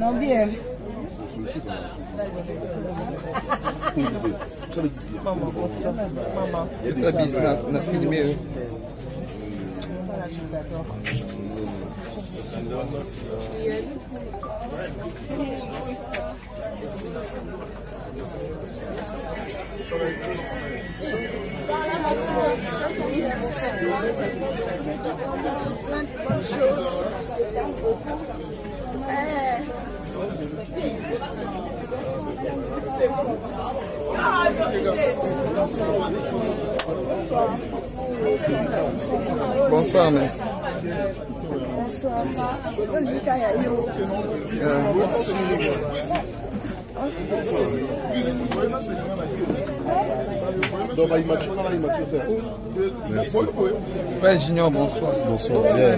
Non, bien. Maman, bonsoir. Maman. Essa bis na filme. Bonsoir, mère. Bonsoir. Frère Junior, bonsoir. Bonsoir. Bien.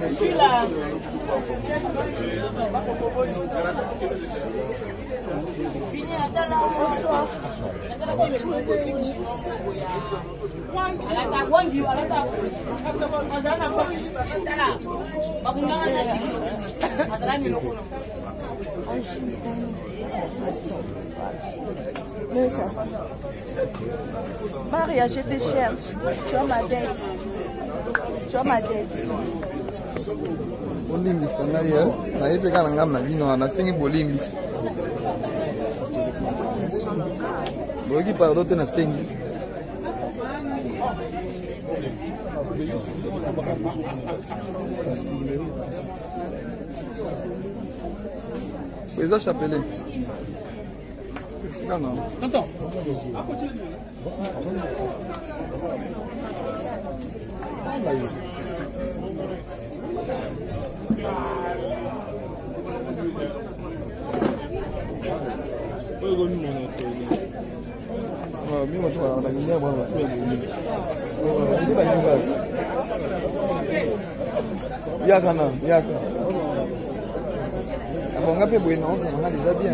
Je suis là. Maria, je te cherche. Tu as ma dette. Tu as ma dette. Bolimbisa naye nayepe kana ngam na bino nasengi bolimbisa boki pardon te nasengi Eza chapelé. C'est non. Attends. Yaka. On a fait bon, on a déjà bien.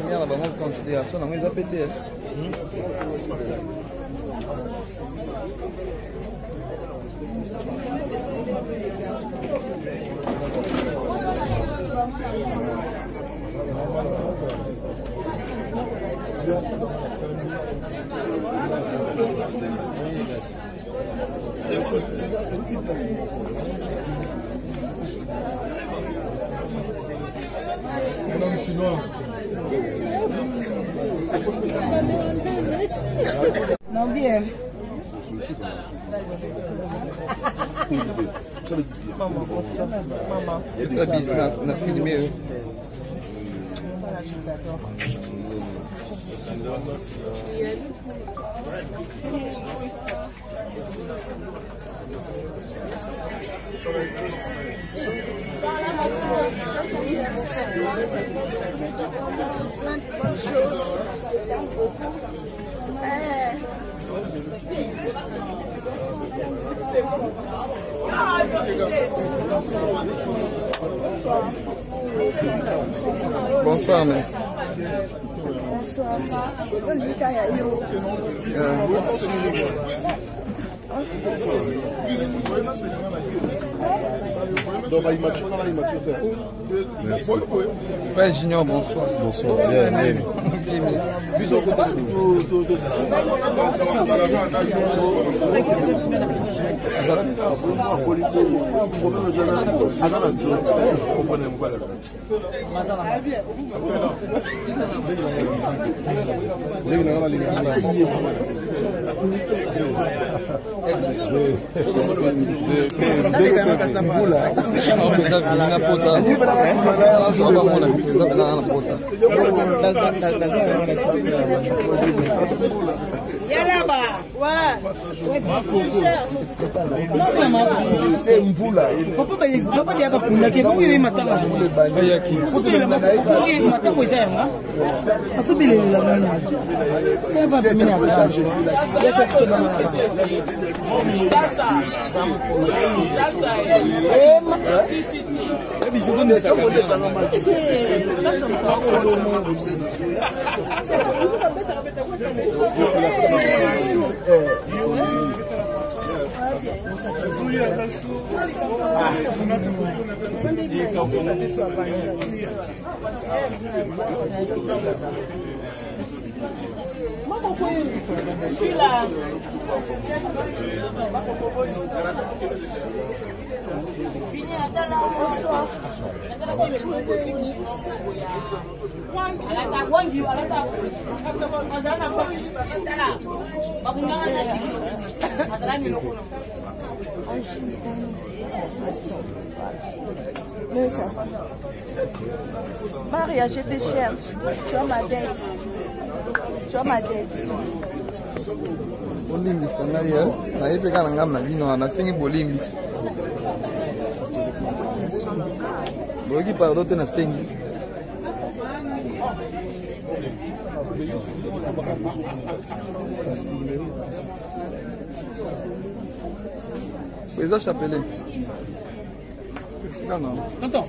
Il y a une considération, on a déjà pété. Non, bien. Maman, bonsoir. Maman. Essa bis na filme. Bonsoir, mère. Bonsoir. Frère Junior, bonsoir. Bonsoir, bien. Je suis là. Maria, je te cherche. Tu as ma dette. Tu as ma dette. Bolimbisa Maria, na yepe kana ngam na bino na sengi bolimbisa. Bogi pardon te na sengi. Pesa chapelé. C'est non. Attends.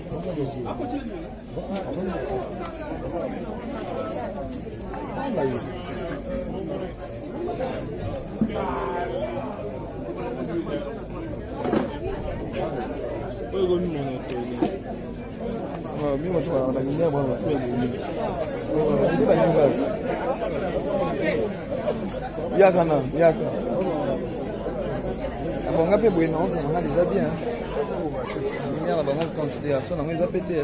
On a déjà bien. Il y a vraiment de considération, on a pété.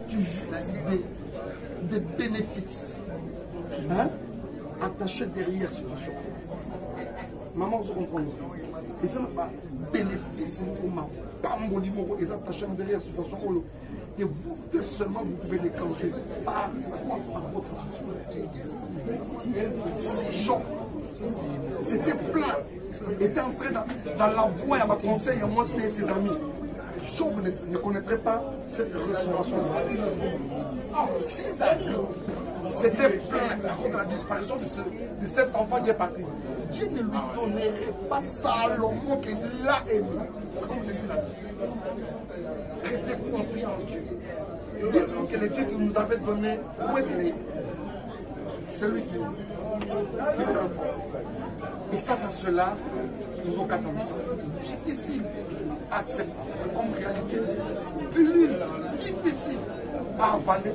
Tu joues des bénéfices, hein, attachés derrière cette situation. Maman, vous comprenez. Et ça n'a pas bénéfice pour ma pamboli moro, et attaché derrière cette situation. Et vous, personnellement, vous pouvez déclencher par votre attitude. 6 gens, c'était plein. Était entré dans la voie à ma conseil, à moi, et ses amis. Job ne connaîtrait pas cette restauration. Si David, c'était plein contre la disparition de cet enfant qui est parti, Dieu ne lui donnerait pas Salomon qu'il l'a aimé. Comme le dit la Bible. Restez confiants en Dieu. Dites-vous que le Dieu qui nous avait donné, où est-il? C'est lui qui est. Et face à cela, nous avons attendu ça. Difficile à accepter comme réalité. Pilule, difficile à avaler.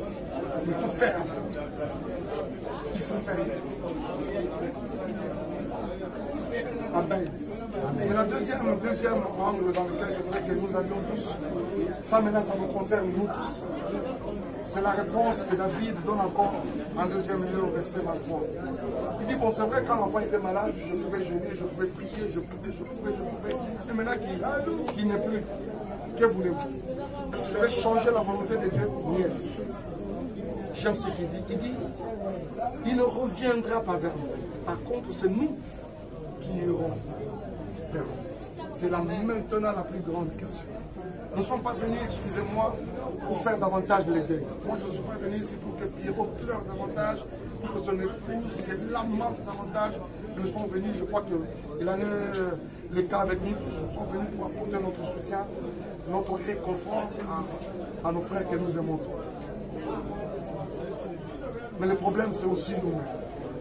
Il faut faire. Il faut faire. Amen. Et la deuxième angle dans lequel je voudrais que nous allions tous, ça maintenant ça nous concerne nous tous. C'est la réponse que David donne encore en deuxième lieu au verset 23. Il dit, bon c'est vrai quand l'enfant était malade, je pouvais jeûner, je pouvais prier, je pouvais. Et maintenant qu'il n'est plus, que voulez-vous? Est-ce que je vais changer la volonté de Dieu? Niet. J'aime ce qu'il dit. Il dit, il ne reviendra pas vers nous. Par contre, c'est nous qui irons vers vous. C'est maintenant la plus grande question. Nous ne sommes pas venus, excusez-moi, pour faire davantage les deuils. Moi, je ne suis pas venu ici pour que Pierrot pleure davantage, pour que son épouse se lamente davantage. Nous sommes venus, je crois qu'il en a le cas avec nous, nous sommes venus pour apporter notre soutien, notre réconfort à nos frères que nous aimons. Mais le problème, c'est aussi nous-mêmes.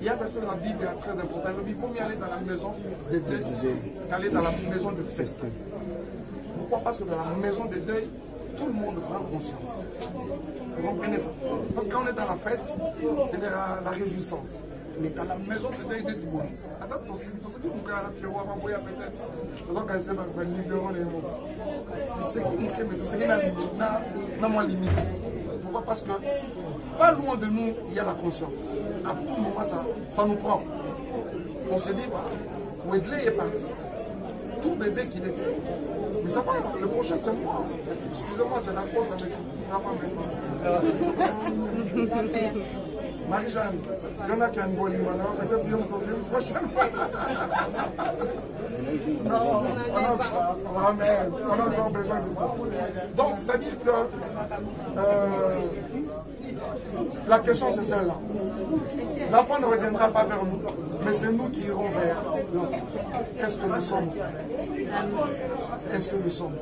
Il y a un verset dans la Bible qui est très important. Il faut mieux aller dans la maison des deuils qu'aller dans la maison de festin. Pourquoi? Parce que dans la maison des deuils, tout le monde prend conscience. Vous comprenez ça? Parce que quand on est dans la fête, c'est la réjouissance. Mais dans la maison de deuil de tout le monde, attends, tu sais que vous avez peut-être. Tu sais qu'il n'a moins limite. Pourquoi? Parce que pas loin de nous, il y a la conscience. À tout moment, ça nous prend. On se dit, bah, Wedley est parti. Tout bébé qu'il était. Mais ça va, le prochain c'est moi. Excusez-moi, c'est la cause avec maintenant. Marie-Jeanne, il y en a qui ont une bonne image, peut-être qu'ils vont sauver une prochaine fois. Non, on a encore besoin de ça. Donc, c'est-à-dire que la question c'est celle-là. L'enfant ne reviendra pas vers nous, mais c'est nous qui irons vers l'enfant. Qu'est-ce que nous sommes? Qu'est-ce que nous sommes?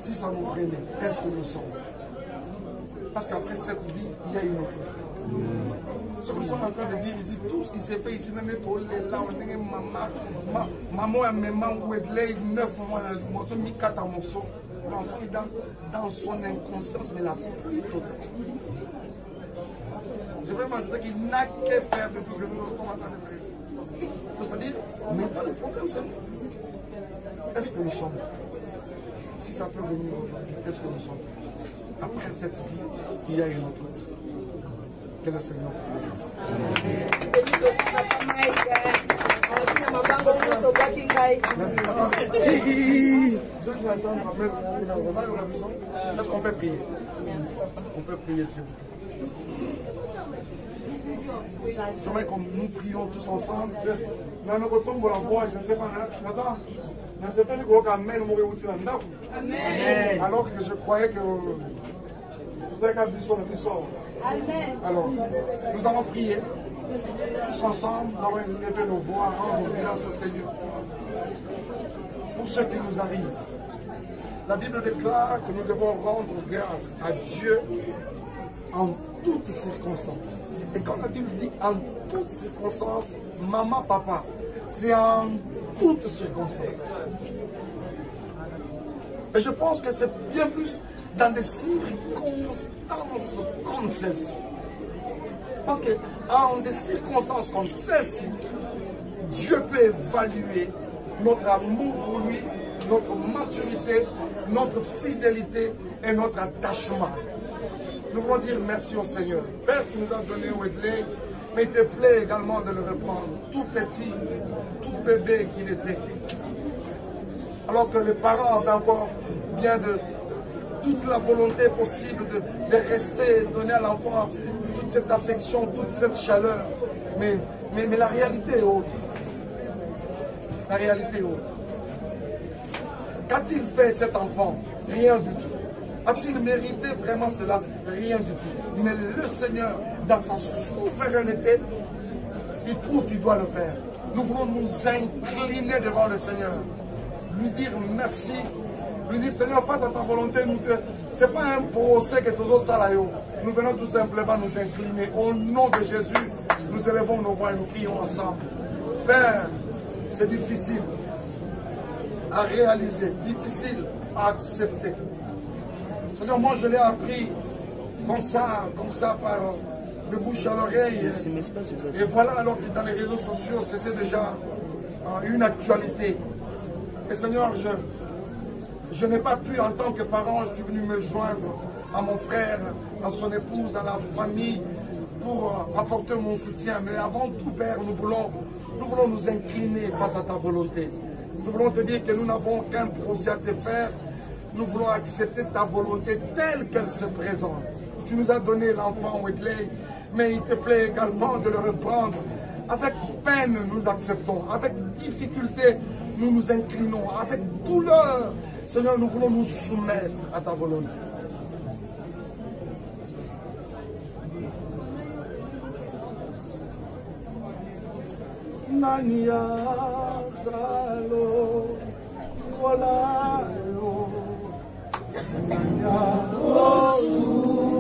Si ça nous prenait, qu'est-ce que nous sommes? Parce qu'après cette vie, il y a une autre. Ce que nous sommes en train de dire ici, tout ce qui s'est fait ici, même être là, on est maman, maman, ou est là, 9 mois, moi, je mis 4 à mon saut. L'enfant est dans son inconscience, mais la plus totale. Je veux m'ajouter qu'il n'a qu'à faire de tout ce que nous sommes en train de faire. C'est-à-dire, maintenant le problème c'est est-ce que nous sommes? Si ça peut venir aujourd'hui, est-ce que nous sommes? Après cette vie, il y a une autre. Que le Seigneur est-ce qu'on peut prier? On peut prier s'il vous plaît. J'aimerais que nous prions tous ensemble. Mais nous retombons la voix, je ne sais pas. Je ne sais pas si Amen. Alors que je croyais que vous avez Amen. Alors, nous allons prier tous ensemble, nous allons élever nos voix, rendre grâce au Seigneur pour ce qui nous arrive. La Bible déclare que nous devons rendre grâce à Dieu en toutes circonstances. Et quand la Bible dit en toutes circonstances, maman, papa, c'est en toutes circonstances. Et je pense que c'est bien plus dans des circonstances comme celle-ci. Parce que en des circonstances comme celle-ci, Dieu peut évaluer notre amour pour lui, notre maturité, notre fidélité et notre attachement. Nous voulons dire merci au Seigneur. Père, tu nous as donné Wedley, mais il te plaît également de le reprendre. Tout petit, tout bébé qu'il était. Alors que les parents avaient encore bien de toute la volonté possible de rester, donner à l'enfant toute cette affection, toute cette chaleur. Mais la réalité est autre. La réalité est autre. Qu'a-t-il fait cet enfant? Rien du tout. A-t-il mérité vraiment cela? Rien du tout. Mais le Seigneur, dans sa souveraineté, il prouve qu'il doit le faire. Nous voulons nous incliner devant le Seigneur. Lui dire merci. Lui dire, Seigneur, fais à ta volonté. Ce n'est pas un procès que tous ça là. Nous venons tout simplement nous incliner. Au nom de Jésus, nous élevons nos voix et nous prions ensemble. Père, c'est difficile à réaliser, difficile à accepter. Seigneur, moi je l'ai appris comme ça par de bouche à l'oreille. Et voilà, alors que dans les réseaux sociaux, c'était déjà une actualité. Et Seigneur, je n'ai pas pu, en tant que parent, je suis venu me joindre à mon frère, à son épouse, à la famille, pour apporter mon soutien. Mais avant tout, Père, nous voulons nous incliner face à ta volonté. Nous voulons te dire que nous n'avons aucun procès à te faire. Nous voulons accepter ta volonté telle qu'elle se présente. Tu nous as donné l'enfant Wedley, mais il te plaît également de le reprendre. Avec peine, nous l'acceptons. Avec difficulté, nous nous inclinons avec douleur. Seigneur, nous voulons nous soumettre à ta volonté. Nania Zalo, voilà, Nania Osungalo,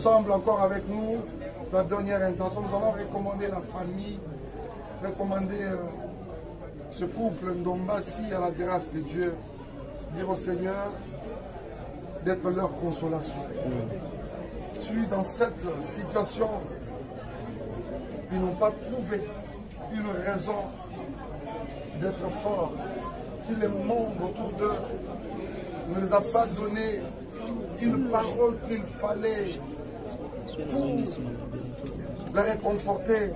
ensemble encore avec nous, c'est la dernière intention. Nous allons recommander la famille, recommander ce couple Ndombasi à la grâce de Dieu, dire au Seigneur d'être leur consolation. Si dans cette situation, ils n'ont pas trouvé une raison d'être forts, si le monde autour d'eux ne les a pas donné une parole qu'il fallait pour les réconforter,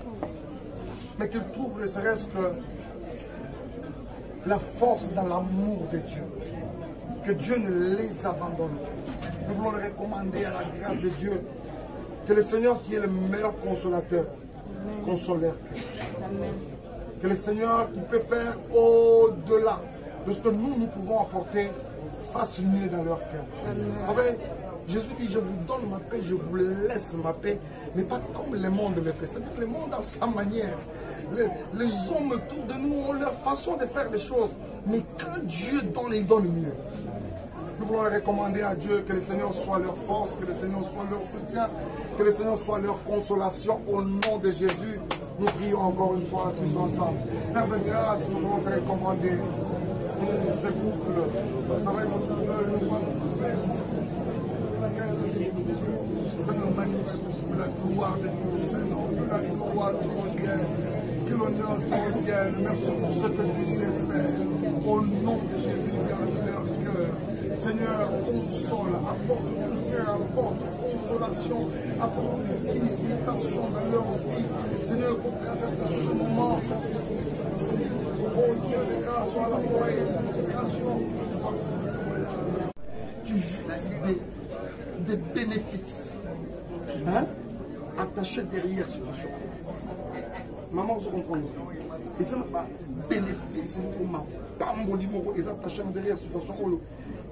mais qu'ils trouvent ne serait-ce que la force dans l'amour de Dieu, que Dieu ne les abandonne. Nous voulons les recommander à la grâce de Dieu, que le Seigneur qui est le meilleur consolateur, console leur cœur. Que le Seigneur qui peut faire au-delà de ce que nous pouvons apporter, fasse mieux dans leur cœur. Vous savez, Jésus dit, je vous donne ma paix, je vous laisse ma paix, mais pas comme le monde le fait. C'est-à-dire que le monde a sa manière. Les hommes autour de nous ont leur façon de faire les choses. Mais quand Dieu donne, il donne mieux. Nous voulons recommander à Dieu que le Seigneur soit leur force, que le Seigneur soit leur soutien, que le Seigneur soit leur consolation. Au nom de Jésus, nous prions encore une fois tous ensemble. Père de grâce, nous voulons te recommander ce couple. Vous savez, nous Seigneur, magnifique, la gloire de ton Seigneur, la gloire de ton bien, que l'honneur te revienne. Merci pour ce que tu sais faire. Au nom de Jésus, garde leur cœur. Seigneur, console, apporte soutien, apporte consolation, apporte visitation dans leur vie. Seigneur, au travers de ce moment, oh Dieu de grâce, à la fois et de grâce, Tu jouisses des bénéfices attachés derrière cette situation. Maman, vous comprenez. Et ça n'a pas bénéfice pour ma pamboli moko et attaché derrière cette situation.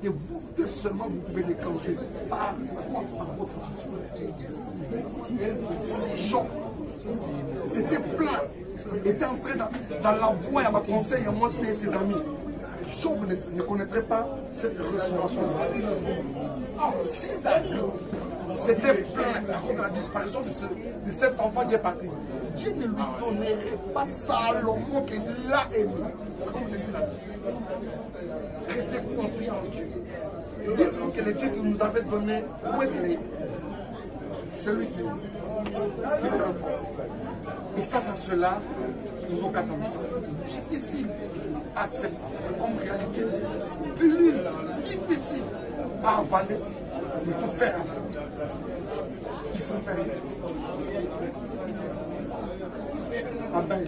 Et vous deux seulement vous pouvez déclencher par votre situation. 6 gens, c'était plein. Était entré dans la voie à ma conseil, à moi et ses amis. Job ne connaîtrait pas cette restauration. Si David, c'était plein après la disparition de cet enfant qui est parti, Dieu ne lui donnerait pas Salomon qu'il a aimé. Comme le dit la Bible. Restez confiants en Dieu. Dites-vous que le Dieu qui nous avait donné, où est-il? C'est lui qui est le fort. Et face à cela, nous avons qu'à comme ça. Difficile à accepter comme réalité. Plus difficile à avaler. Il faut faire. Il faut faire. Amen.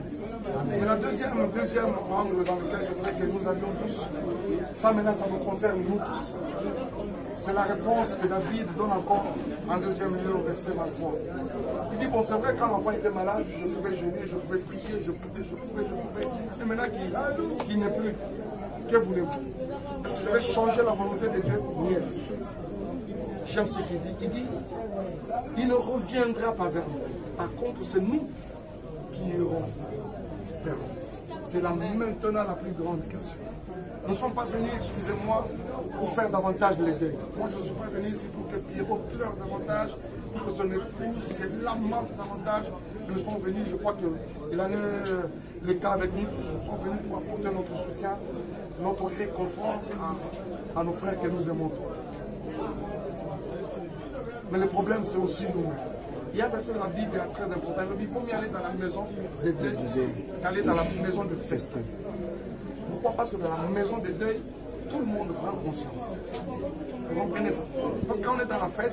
Mais la deuxième angle dans lequel je voudrais que nous avions tous, ça maintenant ça nous concerne nous tous. C'est la réponse que David donne encore en deuxième lieu au verset 23. Il dit, bon c'est vrai quand l'enfant était malade, je pouvais jeûner, je pouvais prier, je pouvais. Et maintenant qu'il n'est plus, que voulez-vous? Est-ce que je vais changer la volonté de Dieu? Niet. J'aime ce qu'il dit. Il dit, il ne reviendra pas vers nous. Par contre, c'est nous qui irons vers nous. C'est là maintenant la plus grande question. Nous ne sommes pas venus, excusez-moi, pour faire davantage les deuils. Moi, je ne suis pas venu ici pour que Pierrot pleure davantage, pour que son épouse se lamente davantage. Nous sommes venus, je crois qu'il en est le cas avec nous. Nous sommes venus pour apporter notre soutien, notre réconfort à nos frères que nous aimons. Mais le problème, c'est aussi nous-mêmes. Il y a personne dans la Bible qui est très important. Il faut mieux aller dans la maison des deuils qu'aller dans la maison de festin. Pourquoi? Parce que dans la maison des deuils, tout le monde prend conscience. Vous comprenez ça? Parce que quand on est dans la fête,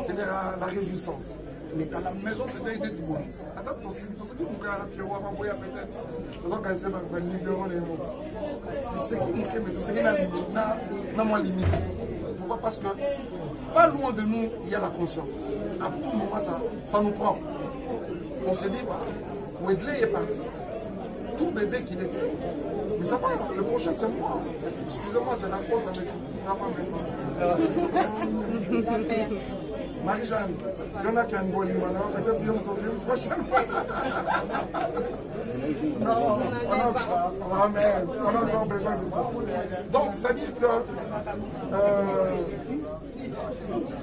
c'est la réjouissance. Mais dans la maison de deuil de tout le monde. Attends, pour ceux qui vous regardent, peut-être. Ce qui n'a moins limite. Pourquoi? Parce que pas loin de nous, il y a la conscience. À tout moment, ça nous prend. On se dit, voilà, Wedley est parti. Tout bébé qu'il était. Mais ça va, le prochain c'est moi. Excusez-moi, c'est la cause avec maintenant. Marie-Jeanne, il y en a qui ont un bon limon, peut-être qu'ils vont sauver une prochaine fois. Non, on a encore besoin de toi. Donc, c'est-à-dire que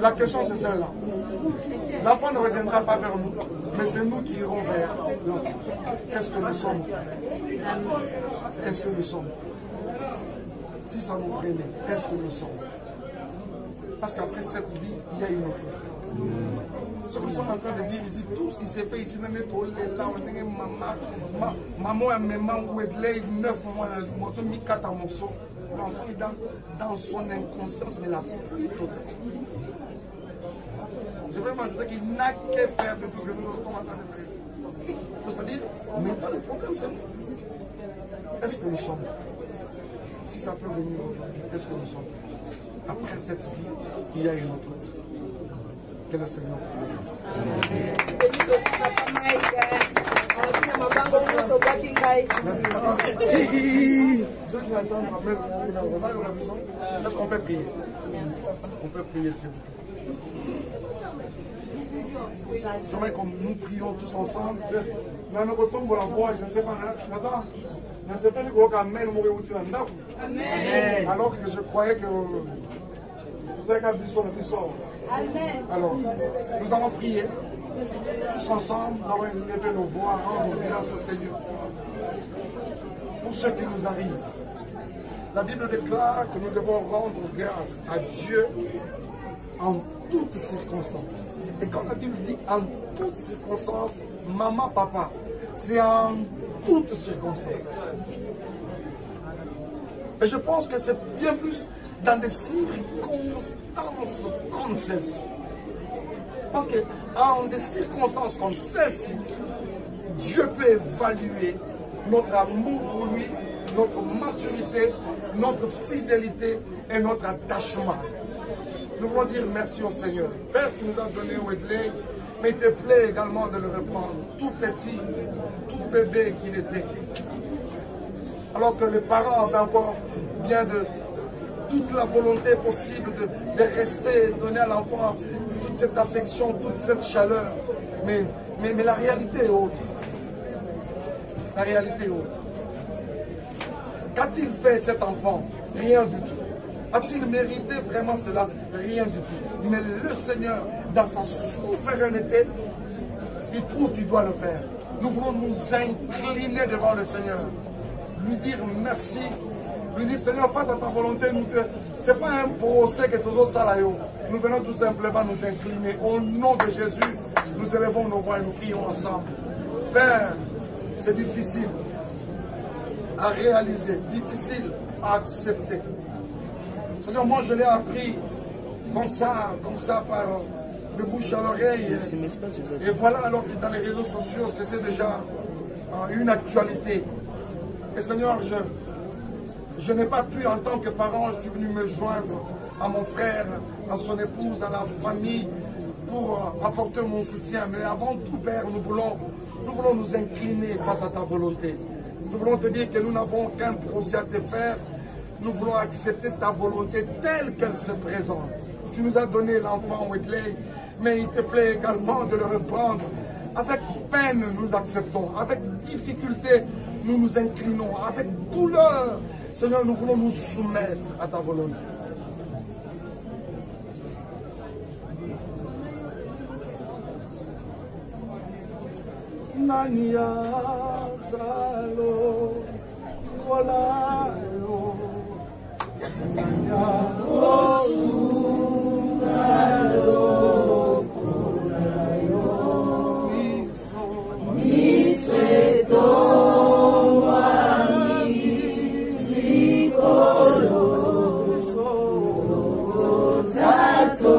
la question c'est celle-là. L'enfant ne reviendra pas vers nous, mais c'est nous qui irons vers l'enfant. Qu'est-ce que nous sommes? Est-ce que nous sommes? Si ça nous prenait, est-ce que nous sommes? Parce qu'après cette vie, il y a une autre vie. Ce que nous sommes en train de dire ici, tout ce qui s'est fait ici, même tout là, on est maman et maman, où est là, 9 mois, l'autre, 4 ans, l'enfant est dans son inconscience, mais la vie totale. Je veux dire qu'il n'a qu'à faire de tout ce que nous sommes en train de faire ici. C'est-à-dire, maintenant le problème c'est nous. Est-ce que nous sommes? Si ça peut venir aujourd'hui, est-ce que nous sommes? Après cette vie, il y a une autre vie. Que le Seigneur vous Ceux qui attendent, est-ce qu'on peut prier? On peut prier s'il vous plaît. J'aimerais que nous prions tous ensemble. Je ne sais pas, je ne sais pas alors que je croyais que vous avez qu'à bisson. Alors, nous allons prier tous ensemble, nous allons élever nos voix, rendre grâce au Seigneur pour ce qui nous arrive. La Bible déclare que nous devons rendre grâce à Dieu en toutes circonstances. Et quand la Bible dit en toutes circonstances, maman, papa, c'est en toutes circonstances. Et je pense que c'est bien plus dans des circonstances comme celle-ci. Parce que en des circonstances comme celle-ci, Dieu peut évaluer notre amour pour lui, notre maturité notre fidélité et notre attachement. Nous voulons dire merci au Seigneur. Père, tu nous as donné Wedley, mais il te plaît également de le reprendre, tout petit, tout bébé qu'il était. Alors que les parents avaient encore bien de toute la volonté possible de rester, donner à l'enfant toute cette affection, toute cette chaleur. Mais la réalité est autre. La réalité est autre. Qu'a-t-il fait cet enfant? Rien du tout. A-t-il mérité vraiment cela? Rien du tout. Mais le Seigneur, dans sa souveraineté, il trouve qu'il doit le faire. Nous voulons nous incliner devant le Seigneur. Lui dire merci. Lui dire, Seigneur, fais à ta volonté. Ce n'est pas un procès que tous salayo. Nous venons tout simplement nous incliner. Au nom de Jésus, nous élevons nos voix et nous prions ensemble. Père, c'est difficile à réaliser, difficile à accepter. Seigneur, moi je l'ai appris comme ça par de bouche à l'oreille. Et voilà, alors que dans les réseaux sociaux, c'était déjà une actualité. Et Seigneur, je n'ai pas pu, en tant que parent, je suis venu me joindre à mon frère, à son épouse, à la famille, pour apporter mon soutien. Mais avant tout, Père, nous voulons nous incliner face à ta volonté. Nous voulons te dire que nous n'avons qu'un procès à te faire. Nous voulons accepter ta volonté telle qu'elle se présente. Tu nous as donné l'enfant Wedley, mais il te plaît également de le reprendre. Avec peine, nous acceptons. Avec difficulté, nous nous inclinons. Avec douleur, Seigneur, nous voulons nous soumettre à ta volonté. Nania Zalo Kolayo Nania Osungalo Kolayo Niseto Wani Nikolo Tato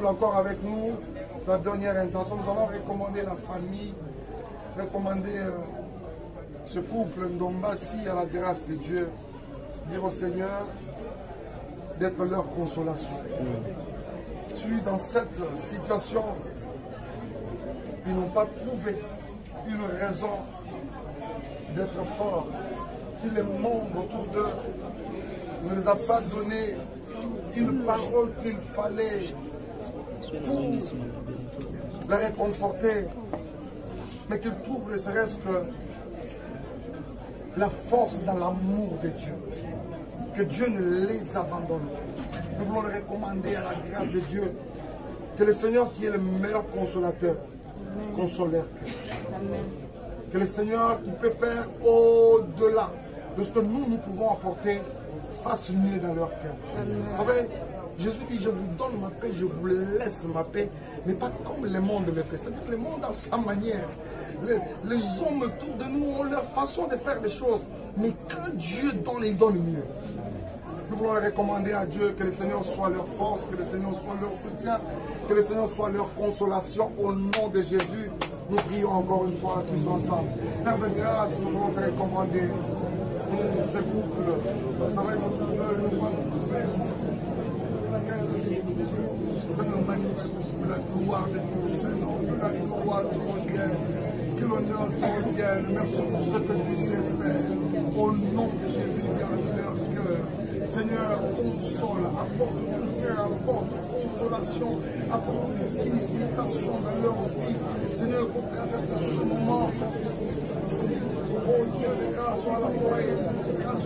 encore avec nous, c'est la dernière intention. Nous allons recommander la famille, recommander ce couple Ndombasi à la grâce de Dieu. Dire au Seigneur, d'être leur consolation. Si dans cette situation, ils n'ont pas trouvé une raison d'être forts, si le monde autour d'eux ne les a pas donné une parole qu'il fallait pour les réconforter, mais qu'ils trouvent ne serait-ce que la force dans l'amour de Dieu, que Dieu ne les abandonne pas. Nous voulons le recommander à la grâce de Dieu, que le Seigneur qui est le meilleur consolateur, console leur cœur. Que le Seigneur qui peut faire au-delà de ce que nous pouvons apporter, fasse mieux dans leur cœur. Vous savez, Jésus dit, je vous donne ma paix, je vous laisse ma paix, mais pas comme le monde le fait. C'est-à-dire que le monde a sa manière. Les hommes autour de nous ont leur façon de faire les choses. Mais quand Dieu donne, il donne mieux. Nous voulons recommander à Dieu que le Seigneur soit leur force, que le Seigneur soit leur soutien, que le Seigneur soit leur consolation. Au nom de Jésus, nous prions encore une fois tous ensemble. Père de grâce, nous voulons te recommander ce couple. Vous savez, nous voulons la gloire de ton Seigneur, la gloire de ton Dieu, que l'honneur te revienne. Merci pour ce que tu sais faire. Au nom de Jésus, garde leur cœur. Seigneur, console, apporte soutien, apporte consolation, apporte visitation dans leur vie. Seigneur, au travers de ce moment, oh Dieu de grâce, à la foi et grâce.